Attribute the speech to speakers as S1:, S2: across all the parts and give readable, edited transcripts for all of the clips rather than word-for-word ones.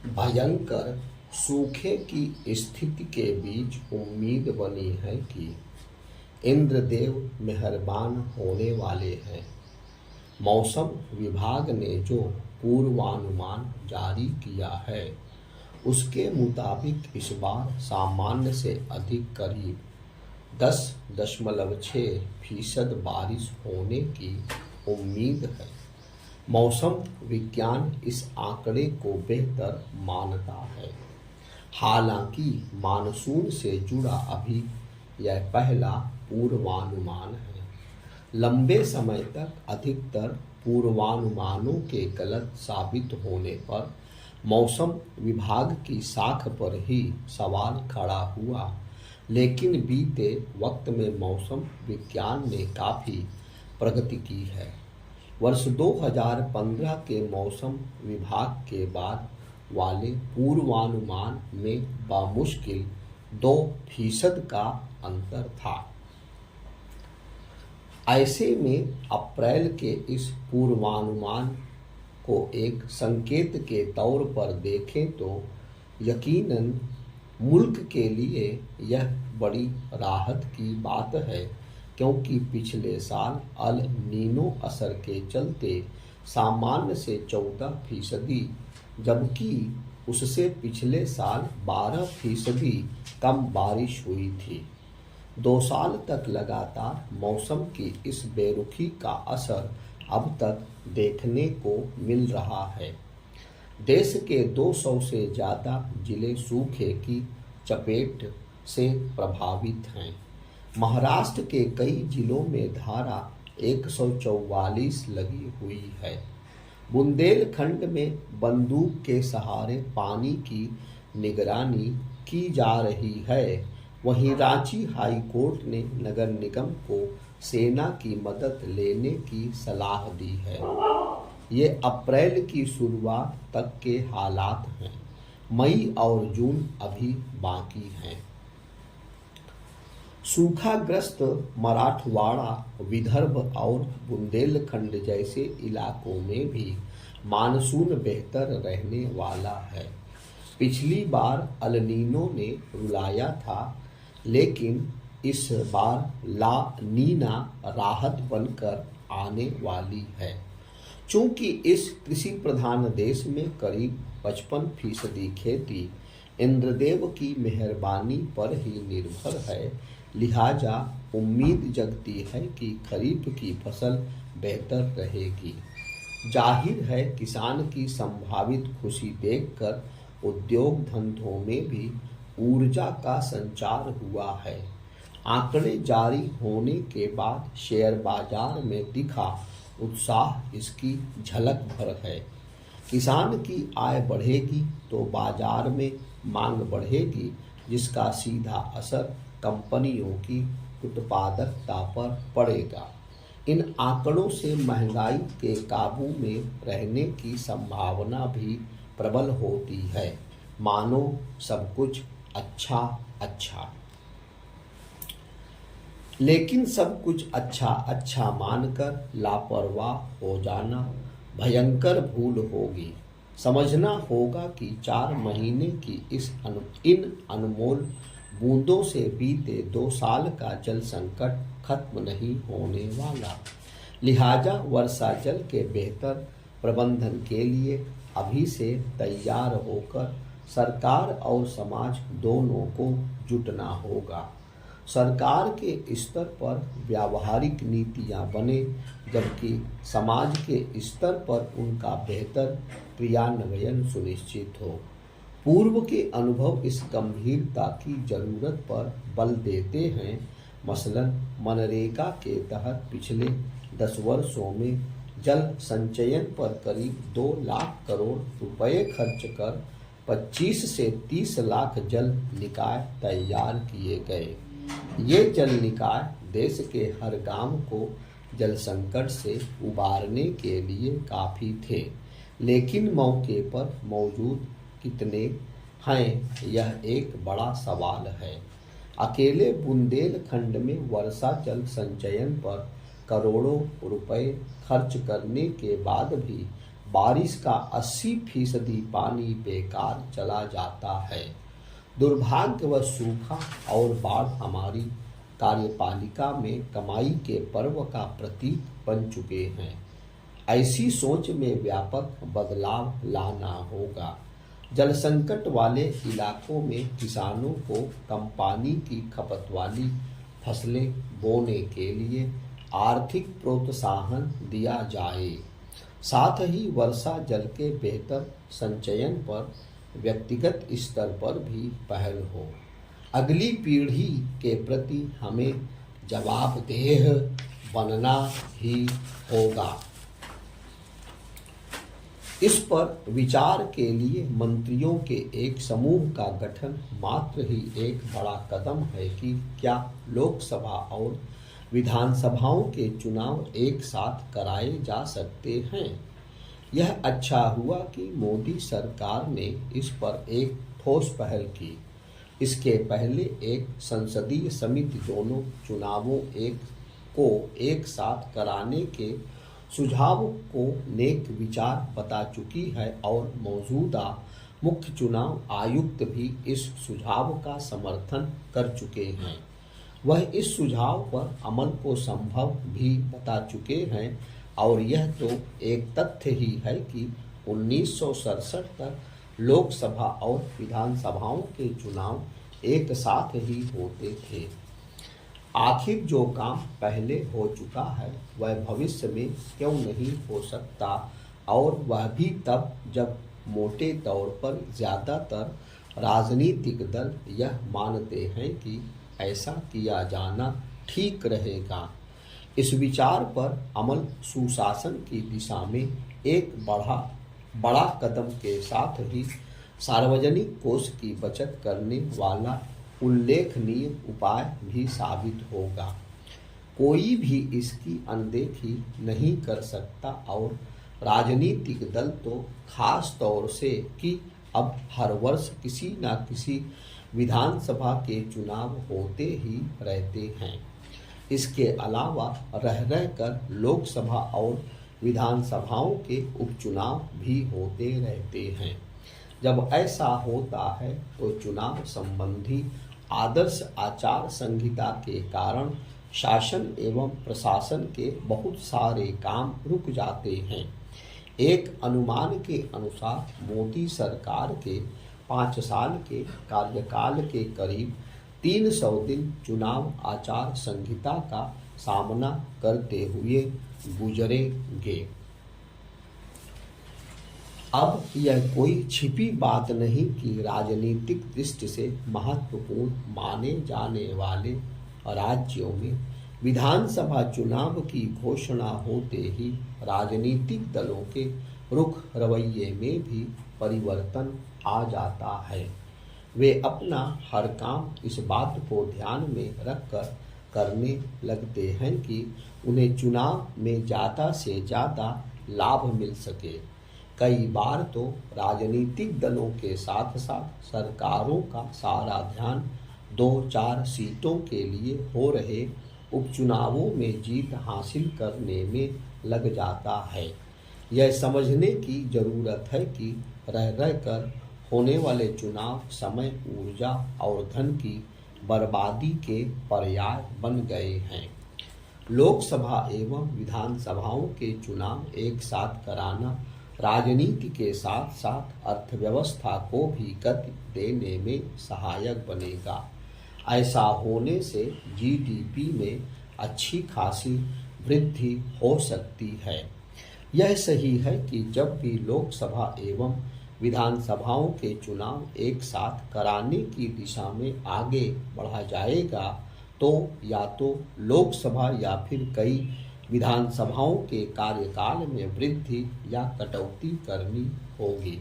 S1: भयंकर सूखे की स्थिति के बीच उम्मीद बनी है कि इंद्रदेव मेहरबान होने वाले हैं। मौसम विभाग ने जो पूर्वानुमान जारी किया है उसके मुताबिक इस बार सामान्य से अधिक करीब 10.6% बारिश होने की उम्मीद है। मौसम विज्ञान इस आंकड़े को बेहतर मानता है। हालांकि मानसून से जुड़ा अभी यह पहला पूर्वानुमान है। लंबे समय तक अधिकतर पूर्वानुमानों के गलत साबित होने पर मौसम विभाग की साख पर ही सवाल खड़ा हुआ, लेकिन बीते वक्त में मौसम विज्ञान ने काफ़ी प्रगति की है। वर्ष 2015 के मौसम विभाग के बाद वाले पूर्वानुमान में बामुश्किल 2% का अंतर था। ऐसे में अप्रैल के इस पूर्वानुमान को एक संकेत के तौर पर देखें तो यकीनन मुल्क के लिए यह बड़ी राहत की बात है, क्योंकि पिछले साल अल नीनो असर के चलते सामान्य से 14%, जबकि उससे पिछले साल 12% कम बारिश हुई थी। 2 साल तक लगातार मौसम की इस बेरुखी का असर अब तक देखने को मिल रहा है। देश के 200 से ज़्यादा जिले सूखे की चपेट से प्रभावित हैं। महाराष्ट्र के कई जिलों में धारा 144 लगी हुई है। बुंदेलखंड में बंदूक के सहारे पानी की निगरानी की जा रही है। वहीं रांची हाई कोर्ट ने नगर निगम को सेना की मदद लेने की सलाह दी है। ये अप्रैल की शुरुआत तक के हालात हैं। मई और जून अभी बाकी हैं। सूखाग्रस्त मराठवाड़ा, विदर्भ और बुंदेलखंड जैसे इलाकों में भी मानसून बेहतर रहने वाला है। पिछली बार अल नीनो ने रुलाया था, लेकिन इस बार ला नीना राहत बनकर आने वाली है। चूंकि इस कृषि प्रधान देश में करीब 55% खेती इंद्रदेव की मेहरबानी पर ही निर्भर है, लिहाजा उम्मीद जगती है कि खरीफ की फसल बेहतर रहेगी। जाहिर है, किसान की संभावित खुशी देखकर उद्योग धंधों में भी ऊर्जा का संचार हुआ है। आंकड़े जारी होने के बाद शेयर बाजार में दिखा उत्साह इसकी झलक भर है। किसान की आय बढ़ेगी तो बाजार में मांग बढ़ेगी, जिसका सीधा असर कंपनियों की उत्पादकता पर पड़ेगा। इन आंकड़ों से महंगाई के काबू में रहने की संभावना भी प्रबल होती है। मानो सब कुछ अच्छा अच्छा, लेकिन सब कुछ अच्छा अच्छा मानकर लापरवाह हो जाना भयंकर भूल होगी। समझना होगा कि 4 महीने की इन अनमोल बूंदों से बीते 2 साल का जल संकट खत्म नहीं होने वाला। लिहाजा वर्षा जल के बेहतर प्रबंधन के लिए अभी से तैयार होकर सरकार और समाज दोनों को जुटना होगा। सरकार के स्तर पर व्यावहारिक नीतियां बने, जबकि समाज के स्तर पर उनका बेहतर क्रियान्वयन सुनिश्चित हो। पूर्व के अनुभव इस गंभीरता की जरूरत पर बल देते हैं। मसलन मनरेगा के तहत पिछले 10 वर्षों में जल संचयन पर करीब 2 लाख करोड़ रुपए खर्च कर 25 से 30 लाख जल निकाय तैयार किए गए। ये जल निकाय देश के हर गांव को जल संकट से उबारने के लिए काफ़ी थे, लेकिन मौके पर मौजूद कितने हैं, यह एक बड़ा सवाल है। अकेले बुंदेलखंड में वर्षा जल संचयन पर करोड़ों रुपए खर्च करने के बाद भी बारिश का 80% पानी बेकार चला जाता है। दुर्भाग्यवश सूखा और बाढ़ हमारी कार्यपालिका में कमाई के पर्व का प्रतीक बन चुके हैं। ऐसी सोच में व्यापक बदलाव लाना होगा। जल संकट वाले इलाकों में किसानों को कम पानी की खपत वाली फसलें बोने के लिए आर्थिक प्रोत्साहन दिया जाए। साथ ही वर्षा जल के बेहतर संचयन पर व्यक्तिगत स्तर पर भी पहल हो। अगली पीढ़ी के प्रति हमें जवाबदेह बनना ही होगा। इस पर विचार के लिए मंत्रियों के एक समूह का गठन मात्र ही एक बड़ा कदम है कि क्या लोकसभा और विधानसभाओं के चुनाव एक साथ कराए जा सकते हैं। यह अच्छा हुआ कि मोदी सरकार ने इस पर एक ठोस पहल की। इसके पहले एक संसदीय समिति दोनों चुनावों को एक साथ कराने के सुझाव को नेक विचार बता चुकी है और मौजूदा मुख्य चुनाव आयुक्त भी इस सुझाव का समर्थन कर चुके हैं। वह इस सुझाव पर अमल को संभव भी बता चुके हैं और यह तो एक तथ्य ही है कि 1967 तक लोकसभा और विधानसभाओं के चुनाव एक साथ ही होते थे। आखिर जो काम पहले हो चुका है वह भविष्य में क्यों नहीं हो सकता, और वह भी तब जब मोटे तौर पर ज़्यादातर राजनीतिक दल यह मानते हैं कि ऐसा किया जाना ठीक रहेगा। इस विचार पर अमल सुशासन की दिशा में एक बड़ा कदम के साथ ही सार्वजनिक कोष की बचत करने वाला उल्लेखनीय उपाय भी साबित होगा। कोई भी इसकी अनदेखी नहीं कर सकता और राजनीतिक दल तो खास तौर से कि अब हर वर्ष किसी न किसी विधानसभा के चुनाव होते ही रहते हैं। इसके अलावा रह कर लोकसभा और विधानसभाओं के उपचुनाव भी होते रहते हैं। जब ऐसा होता है तो चुनाव संबंधी आदर्श आचार संहिता के कारण शासन एवं प्रशासन के बहुत सारे काम रुक जाते हैं। एक अनुमान के अनुसार मोदी सरकार के 5 साल के कार्यकाल के करीब 300 दिन चुनाव आचार संहिता का सामना करते हुए गुजरेंगे। अब यह कोई छिपी बात नहीं कि राजनीतिक दृष्टि से महत्वपूर्ण माने जाने वाले राज्यों में विधानसभा चुनाव की घोषणा होते ही राजनीतिक दलों के रुख रवैये में भी परिवर्तन आ जाता है। वे अपना हर काम इस बात को ध्यान में रखकर करने लगते हैं कि उन्हें चुनाव में ज़्यादा से ज़्यादा लाभ मिल सके। कई बार तो राजनीतिक दलों के साथ साथ सरकारों का सारा ध्यान 2-4 सीटों के लिए हो रहे उपचुनावों में जीत हासिल करने में लग जाता है। यह समझने की जरूरत है कि रह कर होने वाले चुनाव समय, ऊर्जा और धन की बर्बादी के पर्याय बन गए हैं। लोकसभा एवं विधानसभाओं के चुनाव एक साथ कराना राजनीति के साथ साथ अर्थव्यवस्था को भी गति देने में सहायक बनेगा। ऐसा होने से जीडीपी में अच्छी खासी वृद्धि हो सकती है। यह सही है कि जब भी लोकसभा एवं विधानसभाओं के चुनाव एक साथ कराने की दिशा में आगे बढ़ा जाएगा तो या तो लोकसभा या फिर कई विधानसभाओं के कार्यकाल में वृद्धि या कटौती करनी होगी।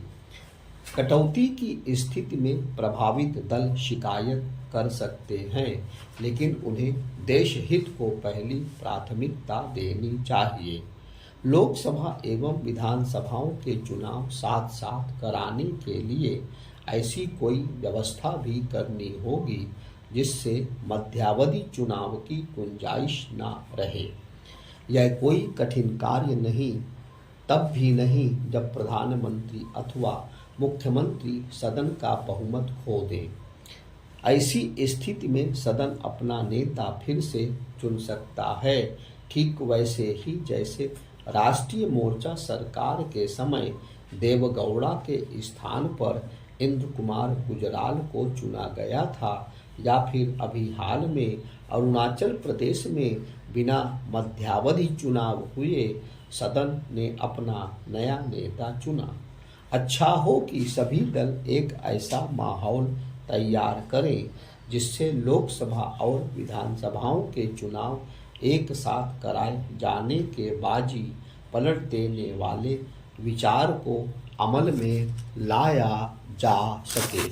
S1: कटौती की स्थिति में प्रभावित दल शिकायत कर सकते हैं, लेकिन उन्हें देश हित को पहली प्राथमिकता देनी चाहिए। लोकसभा एवं विधानसभाओं के चुनाव साथ साथ कराने के लिए ऐसी कोई व्यवस्था भी करनी होगी जिससे मध्यावधि चुनाव की गुंजाइश न रहे। यह कोई कठिन कार्य नहीं तब भी नहीं जब प्रधानमंत्री अथवा मुख्यमंत्री सदन का बहुमत खो दे। ऐसी स्थिति में सदन अपना नेता फिर से चुन सकता है, ठीक वैसे ही जैसे राष्ट्रीय मोर्चा सरकार के समय देवगौड़ा के स्थान पर इंद्र कुमार गुजराल को चुना गया था, या फिर अभी हाल में अरुणाचल प्रदेश में बिना मध्यावधि चुनाव हुए सदन ने अपना नया नेता चुना। अच्छा हो कि सभी दल एक ऐसा माहौल तैयार करें जिससे लोकसभा और विधानसभाओं के चुनाव एक साथ कराए जाने के बाजी पलट देने वाले विचार को अमल में लाया जा सके।